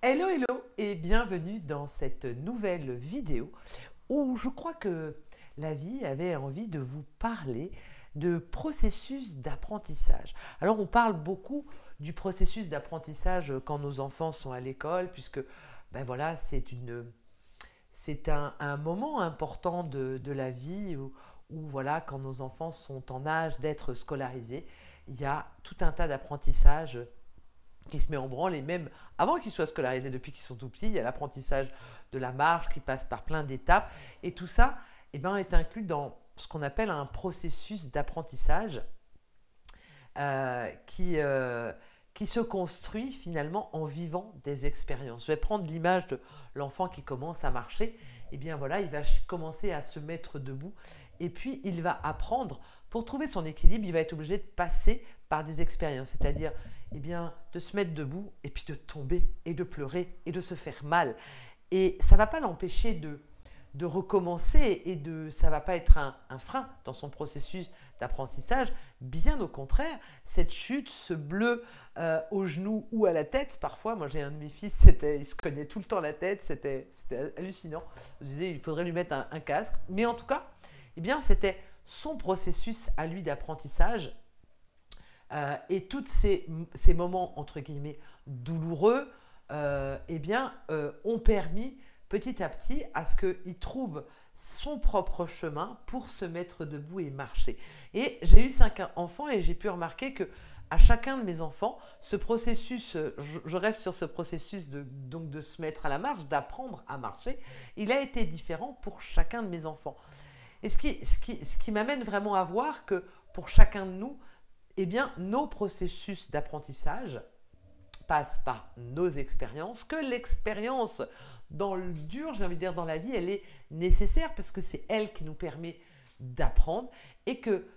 Hello, hello et bienvenue dans cette nouvelle vidéo où je crois que la vie avait envie de vous parler de processus d'apprentissage. Alors on parle beaucoup du processus d'apprentissage quand nos enfants sont à l'école puisque ben voilà, c'est un moment important de la vie où voilà, quand nos enfants sont en âge d'être scolarisés, il y a tout un tas d'apprentissages qui se met en branle et même avant qu'ils soient scolarisés, depuis qu'ils sont tout petits, il y a l'apprentissage de la marche qui passe par plein d'étapes et tout ça est inclus dans ce qu'on appelle un processus d'apprentissage qui se construit finalement en vivant des expériences. Je vais prendre l'image de l'enfant qui commence à marcher. Et bien voilà, il va commencer à se mettre debout et puis il va apprendre. Pour trouver son équilibre, il va être obligé de passer par des expériences, c'est-à-dire de se mettre debout et puis de tomber et de pleurer et de se faire mal. Et ça ne va pas l'empêcher de recommencer ça ne va pas être un frein dans son processus d'apprentissage. Bien au contraire, cette chute, ce bleu au genou ou à la tête, parfois, moi j'ai un de mes fils, il se cognait tout le temps la tête, c'était hallucinant. Je disais, il faudrait lui mettre un casque. Mais en tout cas, c'était son processus à lui d'apprentissage. Et tous ces moments, entre guillemets, douloureux, ont permis petit à petit à ce qu'il trouve son propre chemin pour se mettre debout et marcher. Et j'ai eu 5 enfants et j'ai pu remarquer que à chacun de mes enfants, ce processus, je reste sur ce processus de se mettre à la marche, d'apprendre à marcher, il a été différent pour chacun de mes enfants. Et ce qui m'amène vraiment à voir que pour chacun de nous, nos processus d'apprentissage passent par nos expériences, que l'expérience dans le dur, j'ai envie de dire dans la vie, elle est nécessaire parce que c'est elle qui nous permet d'apprendre et que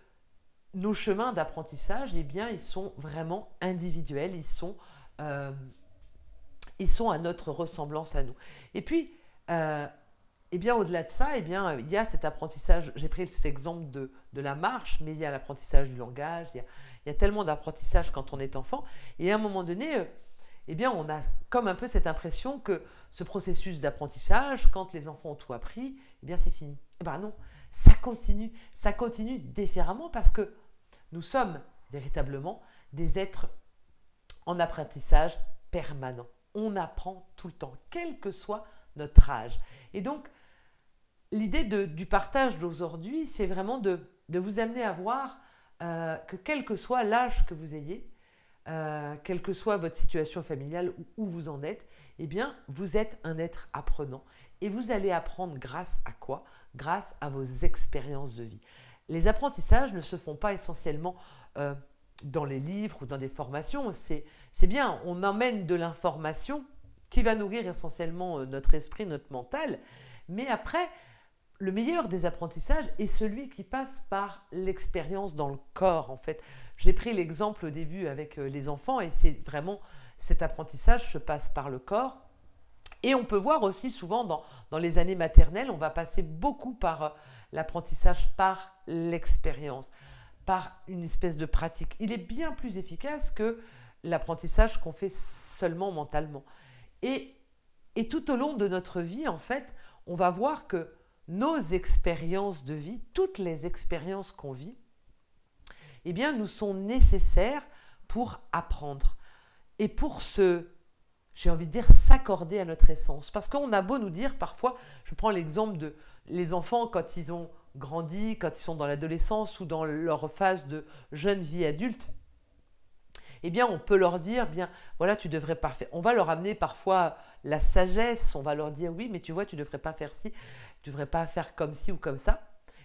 nos chemins d'apprentissage, ils sont vraiment individuels, ils sont à notre ressemblance à nous. Et puis, au-delà de ça, il y a cet apprentissage, j'ai pris cet exemple de la marche, mais il y a l'apprentissage du langage, il y a tellement d'apprentissage quand on est enfant. Et à un moment donné, on a comme un peu cette impression que ce processus d'apprentissage, quand les enfants ont tout appris, c'est fini. Non, ça continue différemment parce que nous sommes véritablement des êtres en apprentissage permanent. On apprend tout le temps, quel que soit notre âge. Et donc, l'idée du partage d'aujourd'hui, c'est vraiment de vous amener à voir que quel que soit l'âge que vous ayez, quelle que soit votre situation familiale où vous en êtes, vous êtes un être apprenant. Et vous allez apprendre grâce à quoi? Grâce à vos expériences de vie. Les apprentissages ne se font pas essentiellement dans les livres ou dans des formations. C'est bien, on emmène de l'information qui va nourrir essentiellement notre esprit, notre mental. Mais après, le meilleur des apprentissages est celui qui passe par l'expérience dans le corps, en fait. J'ai pris l'exemple au début avec les enfants et c'est vraiment cet apprentissage se passe par le corps. Et on peut voir aussi souvent dans les années maternelles, on va passer beaucoup par l'apprentissage par l'expérience, par une espèce de pratique. Il est bien plus efficace que l'apprentissage qu'on fait seulement mentalement. Et tout au long de notre vie, en fait, on va voir que nos expériences de vie, toutes les expériences qu'on vit, nous sont nécessaires pour apprendre et pour j'ai envie de dire, s'accorder à notre essence. Parce qu'on a beau nous dire parfois, je prends l'exemple de les enfants quand ils ont grandi, quand ils sont dans l'adolescence ou dans leur phase de jeune vie adulte, on peut leur dire, voilà, tu devrais pas faire. On va leur amener parfois la sagesse, on va leur dire, oui, mais tu vois, tu devrais pas faire ci, tu devrais pas faire comme ci ou comme ça.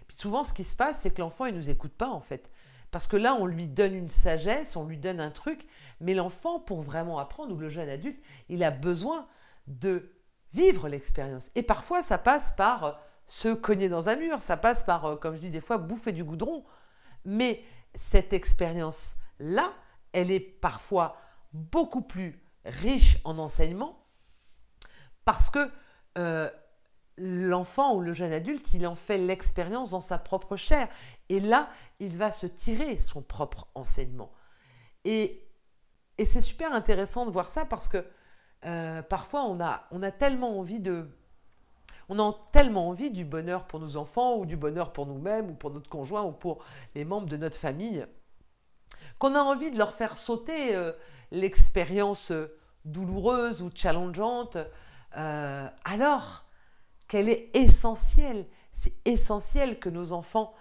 Puis souvent, ce qui se passe, c'est que l'enfant, il nous écoute pas, en fait. Parce que là, on lui donne une sagesse, on lui donne un truc, mais l'enfant, pour vraiment apprendre, ou le jeune adulte, il a besoin de vivre l'expérience. Et parfois, ça passe par se cogner dans un mur, ça passe par, comme je dis des fois, bouffer du goudron. Mais cette expérience-là, elle est parfois beaucoup plus riche en enseignement parce que l'enfant ou le jeune adulte, il en fait l'expérience dans sa propre chair. Et là, il va se tirer son propre enseignement. Et c'est super intéressant de voir ça parce que parfois on a tellement envie on a tellement envie du bonheur pour nos enfants ou du bonheur pour nous-mêmes ou pour notre conjoint ou pour les membres de notre famille qu'on a envie de leur faire sauter l'expérience douloureuse ou challengeante alors qu'elle est essentielle. C'est essentiel que nos enfants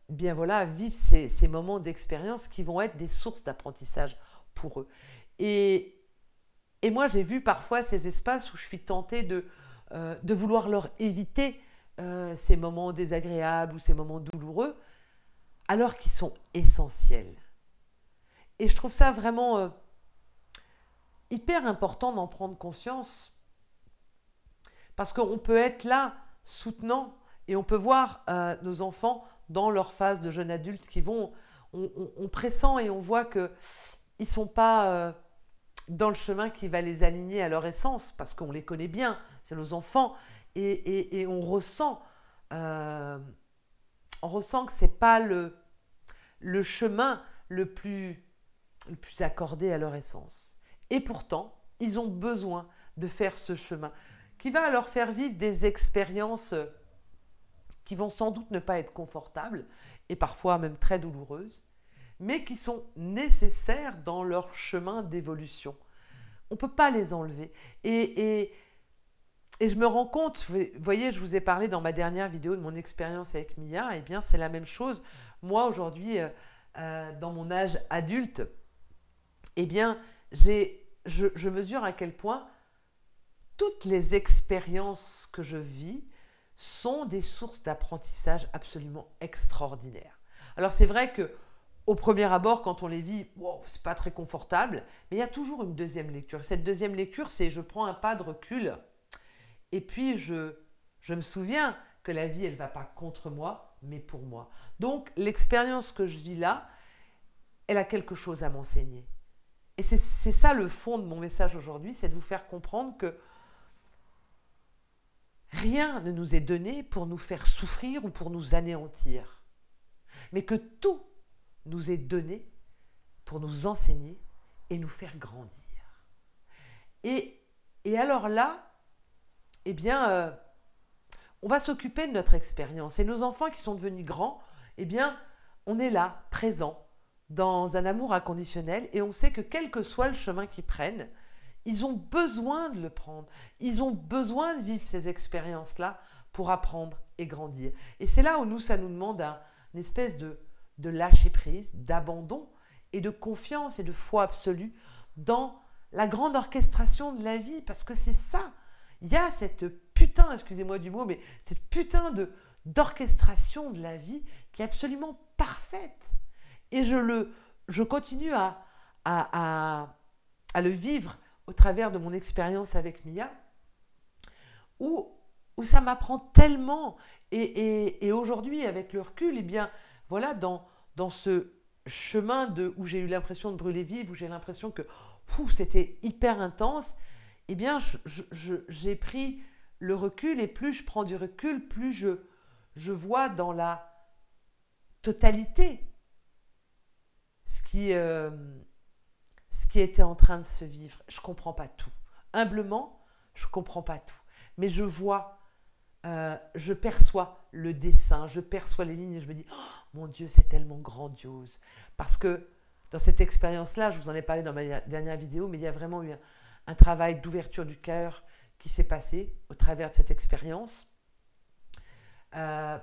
bien voilà, vivent ces moments d'expérience qui vont être des sources d'apprentissage pour eux. Et moi, j'ai vu parfois ces espaces où je suis tentée de vouloir leur éviter ces moments désagréables ou ces moments douloureux, alors qu'ils sont essentiels. Et je trouve ça vraiment hyper important d'en prendre conscience, parce qu'on peut être là, soutenant, et on peut voir nos enfants dans leur phase de jeune adulte qui vont, on pressent et on voit qu'ils ne sont pas dans le chemin qui va les aligner à leur essence, parce qu'on les connaît bien, c'est nos enfants, et on ressent que ce n'est pas le chemin le plus accordé à leur essence. Et pourtant, ils ont besoin de faire ce chemin qui va leur faire vivre des expériences qui vont sans doute ne pas être confortables et parfois même très douloureuses, mais qui sont nécessaires dans leur chemin d'évolution. On ne peut pas les enlever. Et je me rends compte, vous voyez, je vous ai parlé dans ma dernière vidéo de mon expérience avec Mia, et bien c'est la même chose. Moi aujourd'hui, dans mon âge adulte, eh bien je mesure à quel point toutes les expériences que je vis sont des sources d'apprentissage absolument extraordinaires. Alors c'est vrai que au premier abord, quand on les vit, wow, c'est pas très confortable, mais il y a toujours une deuxième lecture. Cette deuxième lecture, c'est je prends un pas de recul et puis je me souviens que la vie, elle ne va pas contre moi, mais pour moi. Donc l'expérience que je vis là, elle a quelque chose à m'enseigner. Et c'est ça le fond de mon message aujourd'hui, c'est de vous faire comprendre que rien ne nous est donné pour nous faire souffrir ou pour nous anéantir, mais que tout nous est donné pour nous enseigner et nous faire grandir. Et alors là, eh bien, on va s'occuper de notre expérience. Et nos enfants qui sont devenus grands, eh bien, on est là, présent, dans un amour inconditionnel, et on sait que quel que soit le chemin qu'ils prennent, ils ont besoin de le prendre. Ils ont besoin de vivre ces expériences-là pour apprendre et grandir. Et c'est là où ça nous demande une espèce de lâcher prise, d'abandon et de confiance et de foi absolue dans la grande orchestration de la vie, parce que c'est ça. Il y a cette putain, excusez-moi du mot, mais cette putain d'orchestration de la vie qui est absolument parfaite. Et je continue à le vivre au travers de mon expérience avec Mia, où ça m'apprend tellement. Et aujourd'hui, avec le recul, eh bien, voilà, dans ce chemin où j'ai eu l'impression de brûler vive, où j'ai l'impression que c'était hyper intense, eh bien, j'ai pris le recul, et plus je prends du recul, plus je vois dans la totalité ce qui était en train de se vivre. Je ne comprends pas tout. Humblement, je ne comprends pas tout. Mais je vois, je perçois le dessin, je perçois les lignes et je me dis « Oh, mon Dieu, c'est tellement grandiose !» Parce que dans cette expérience-là, je vous en ai parlé dans ma dernière vidéo, mais il y a vraiment eu un travail d'ouverture du cœur qui s'est passé au travers de cette expérience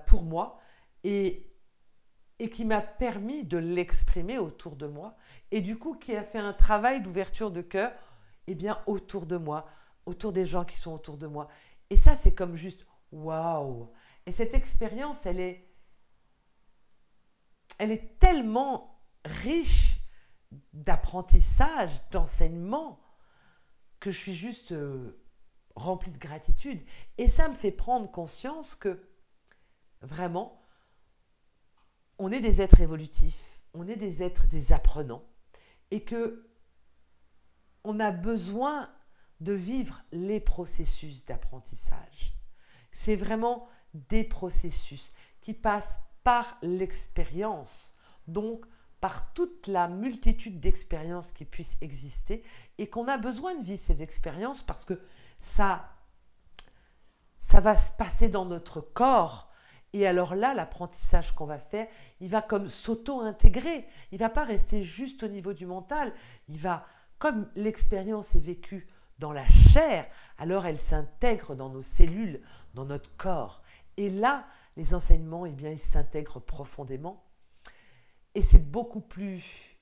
pour moi et qui m'a permis de l'exprimer autour de moi, et du coup qui a fait un travail d'ouverture de cœur bien, autour de moi, autour des gens qui sont autour de moi. Et ça, c'est comme juste waouh. Et cette expérience, elle est tellement riche d'apprentissage, d'enseignement, que je suis juste remplie de gratitude. Et ça me fait prendre conscience que vraiment, on est des êtres évolutifs, on est des êtres, des apprenants, et que on a besoin de vivre les processus d'apprentissage. C'est vraiment des processus qui passent par l'expérience, donc par toute la multitude d'expériences qui puissent exister et qu'on a besoin de vivre ces expériences parce que ça va se passer dans notre corps. Et alors là, l'apprentissage qu'on va faire, il va comme s'auto-intégrer. Il ne va pas rester juste au niveau du mental. Il va, comme l'expérience est vécue dans la chair, alors elle s'intègre dans nos cellules, dans notre corps. Et là, les enseignements, eh bien, ils s'intègrent profondément. Et c'est beaucoup plus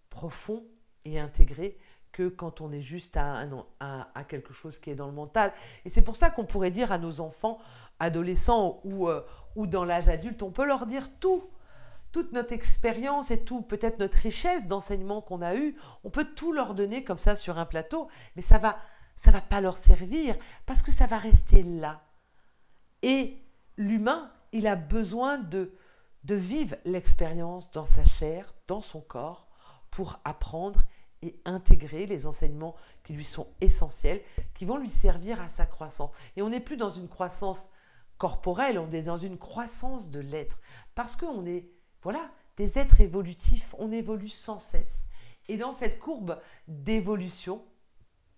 profond et intégré que quand on est juste à quelque chose qui est dans le mental. Et c'est pour ça qu'on pourrait dire à nos enfants, adolescents ou dans l'âge adulte, on peut leur dire toute notre expérience et tout, peut-être notre richesse d'enseignement qu'on a eu, on peut tout leur donner comme ça sur un plateau, mais ça va pas leur servir parce que ça va rester là. Et l'humain, il a besoin de vivre l'expérience dans sa chair, dans son corps, pour apprendre et intégrer les enseignements qui lui sont essentiels, qui vont lui servir à sa croissance. Et on n'est plus dans une croissance corporelle, on est dans une croissance de l'être, parce qu'on est, voilà, des êtres évolutifs, on évolue sans cesse. Et dans cette courbe d'évolution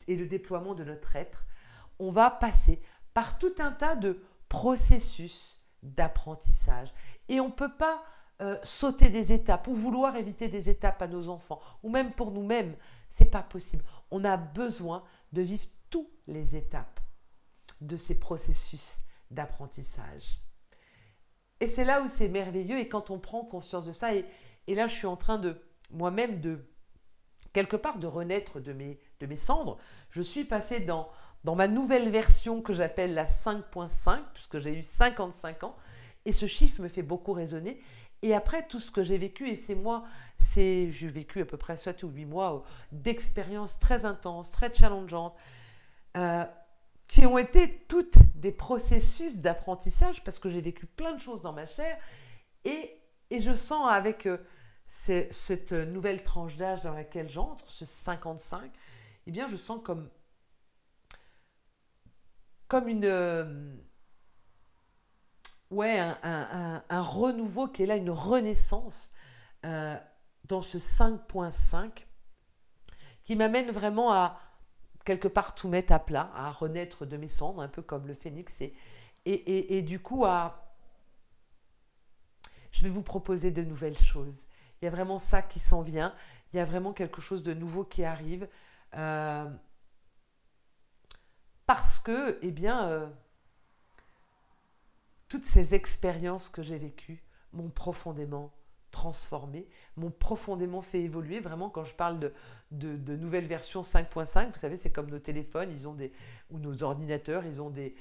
et de déploiement de notre être, on va passer par tout un tas de processus d'apprentissage. Et on ne peut pas sauter des étapes ou vouloir éviter des étapes à nos enfants, ou même pour nous-mêmes, ce n'est pas possible. On a besoin de vivre toutes les étapes de ces processus d'apprentissage. Et c'est là où c'est merveilleux, et quand on prend conscience de ça, et là je suis en train de, moi-même, quelque part de renaître de mes cendres. Je suis passée dans ma nouvelle version que j'appelle la 5.5, puisque j'ai eu 55 ans, et ce chiffre me fait beaucoup résonner. Et après tout ce que j'ai vécu, et j'ai vécu à peu près 7 ou 8 mois d'expériences très intenses, très challengeantes, qui ont été toutes des processus d'apprentissage, parce que j'ai vécu plein de choses dans ma chair, et je sens avec cette nouvelle tranche d'âge dans laquelle j'entre, ce 55, eh bien je sens comme un renouveau qui est là, une renaissance dans ce 5.5 qui m'amène vraiment à quelque part tout mettre à plat, à renaître de mes cendres, un peu comme le phénix, et du coup je vais vous proposer de nouvelles choses. Il y a vraiment ça qui s'en vient, il y a vraiment quelque chose de nouveau qui arrive, parce que, eh bien, toutes ces expériences que j'ai vécues m'ont profondément transformé, m'ont profondément fait évoluer. Vraiment, quand je parle de nouvelles versions 5.5, vous savez, c'est comme nos téléphones, ou nos ordinateurs, ils ont des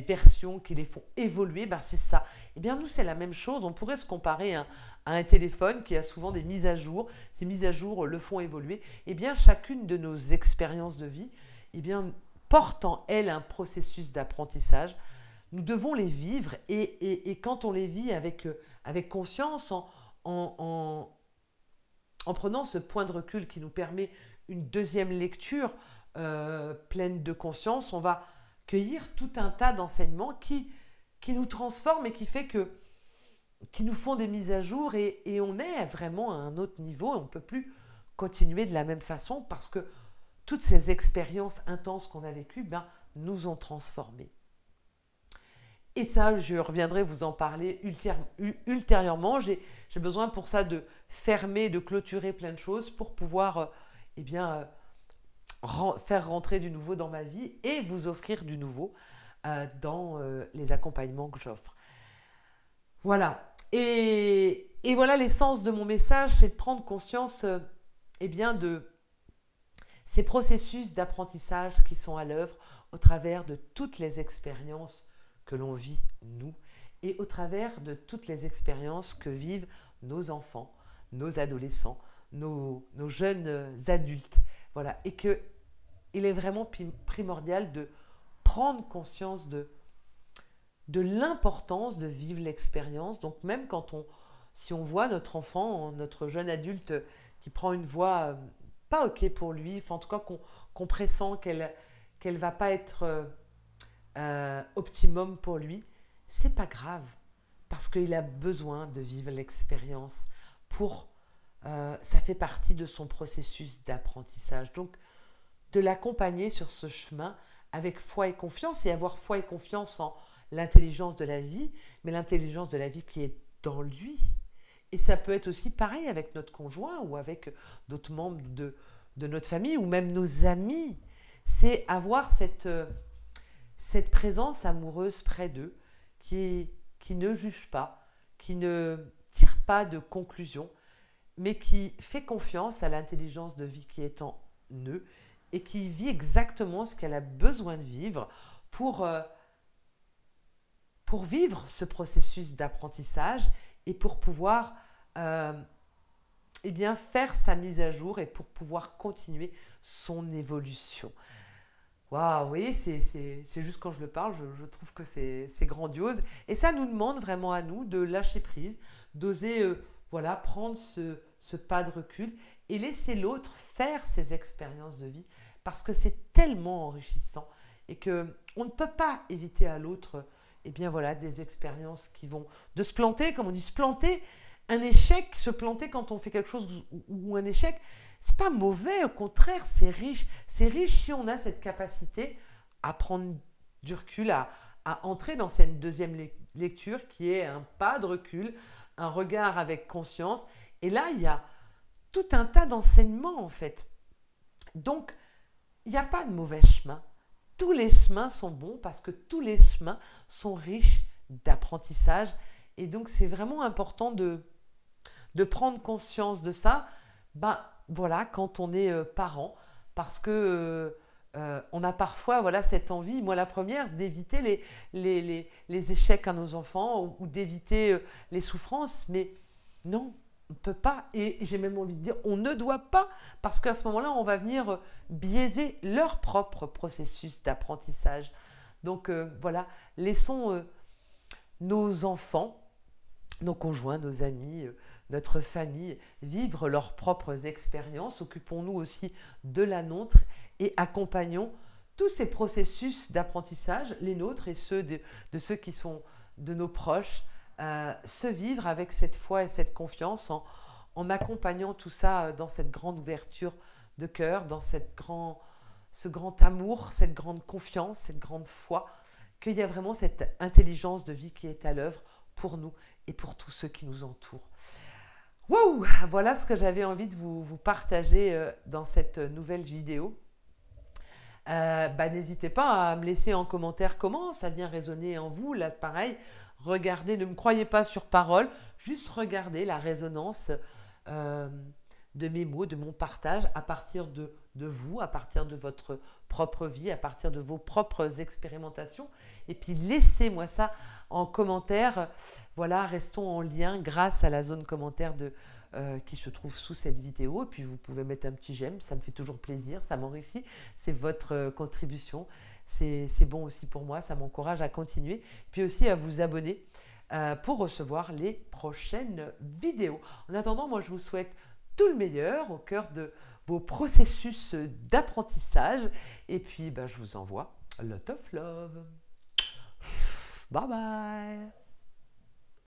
versions qui les font évoluer. Ben, c'est ça. Eh bien, nous, c'est la même chose. On pourrait se comparer à un téléphone qui a souvent des mises à jour. Ces mises à jour le font évoluer. Eh bien, chacune de nos expériences de vie, eh bien, porte en elle un processus d'apprentissage. Nous devons les vivre, et quand on les vit avec conscience, en prenant ce point de recul qui nous permet une deuxième lecture pleine de conscience, on va cueillir tout un tas d'enseignements qui nous transforment et qui nous font des mises à jour, et on est vraiment à un autre niveau, et on ne peut plus continuer de la même façon parce que toutes ces expériences intenses qu'on a vécues nous ont transformés. Et ça, je reviendrai vous en parler ultérieurement. J'ai besoin pour ça de fermer, de clôturer plein de choses pour pouvoir faire rentrer du nouveau dans ma vie et vous offrir du nouveau dans les accompagnements que j'offre. Voilà. Et voilà, l'essence de mon message, c'est de prendre conscience de ces processus d'apprentissage qui sont à l'œuvre au travers de toutes les expériences que l'on vit, nous, et au travers de toutes les expériences que vivent nos enfants, nos adolescents, nos jeunes adultes. Voilà. Et qu'il est vraiment primordial de prendre conscience de l'importance de vivre l'expérience. Donc même si on voit notre enfant, notre jeune adulte qui prend une voie pas OK pour lui, enfin, en tout cas qu'on pressent qu'elle va pas être optimum pour lui, c'est pas grave, parce qu'il a besoin de vivre l'expérience ça fait partie de son processus d'apprentissage. Donc, de l'accompagner sur ce chemin avec foi et confiance, et avoir foi et confiance en l'intelligence de la vie, mais l'intelligence de la vie qui est dans lui. Et ça peut être aussi pareil avec notre conjoint ou avec d'autres membres de notre famille ou même nos amis. C'est avoir cette présence amoureuse près d'eux qui ne juge pas, qui ne tire pas de conclusion, mais qui fait confiance à l'intelligence de vie qui est en eux et qui vit exactement ce qu'elle a besoin de vivre pour vivre ce processus d'apprentissage et pour pouvoir eh bien, faire sa mise à jour et pour pouvoir continuer son évolution. Waouh, oui, c'est juste quand je le parle, je trouve que c'est grandiose. Et ça nous demande vraiment à nous de lâcher prise, d'oser voilà, prendre ce pas de recul et laisser l'autre faire ses expériences de vie parce que c'est tellement enrichissant et qu'on ne peut pas éviter à l'autre eh bien voilà, des expériences qui vont de se planter, comme on dit, se planter, un échec, se planter quand on fait quelque chose ou un échec, c'est pas mauvais, au contraire, c'est riche. C'est riche si on a cette capacité à prendre du recul, à entrer dans cette deuxième lecture qui est un pas de recul, un regard avec conscience. Et là, il y a tout un tas d'enseignements en fait. Donc, il n'y a pas de mauvais chemin. Tous les chemins sont bons parce que tous les chemins sont riches d'apprentissage. Et donc, c'est vraiment important de prendre conscience de ça. Ben, voilà, quand on est parent, parce que on a parfois voilà, cette envie, moi la première, d'éviter les échecs à nos enfants ou d'éviter les souffrances, mais non, on ne peut pas, et j'ai même envie de dire, on ne doit pas, parce qu'à ce moment-là, on va venir biaiser leur propre processus d'apprentissage. Donc voilà, laissons nos enfants, nos conjoints, nos amis, notre famille, vivre leurs propres expériences. Occupons-nous aussi de la nôtre et accompagnons tous ces processus d'apprentissage, les nôtres et ceux de ceux qui sont de nos proches, se vivre avec cette foi et cette confiance en accompagnant tout ça dans cette grande ouverture de cœur, dans ce grand amour, cette grande confiance, cette grande foi, qu'il y a vraiment cette intelligence de vie qui est à l'œuvre pour nous et pour tous ceux qui nous entourent. Wow, voilà ce que j'avais envie de vous partager dans cette nouvelle vidéo. N'hésitez pas à me laisser en commentaire comment ça vient résonner en vous. Là, pareil, regardez, ne me croyez pas sur parole, juste regardez la résonance de mes mots, de mon partage à partir de vous, à partir de votre propre vie, à partir de vos propres expérimentations. Et puis laissez-moi ça en commentaire. Voilà, restons en lien grâce à la zone commentaire qui se trouve sous cette vidéo. Et puis vous pouvez mettre un petit j'aime, ça me fait toujours plaisir, ça m'enrichit. C'est votre contribution. C'est bon aussi pour moi, ça m'encourage à continuer. Puis aussi à vous abonner pour recevoir les prochaines vidéos. En attendant, moi je vous souhaite tout le meilleur au cœur de vos processus d'apprentissage. Et puis, je vous envoie a lot of love. Bye bye.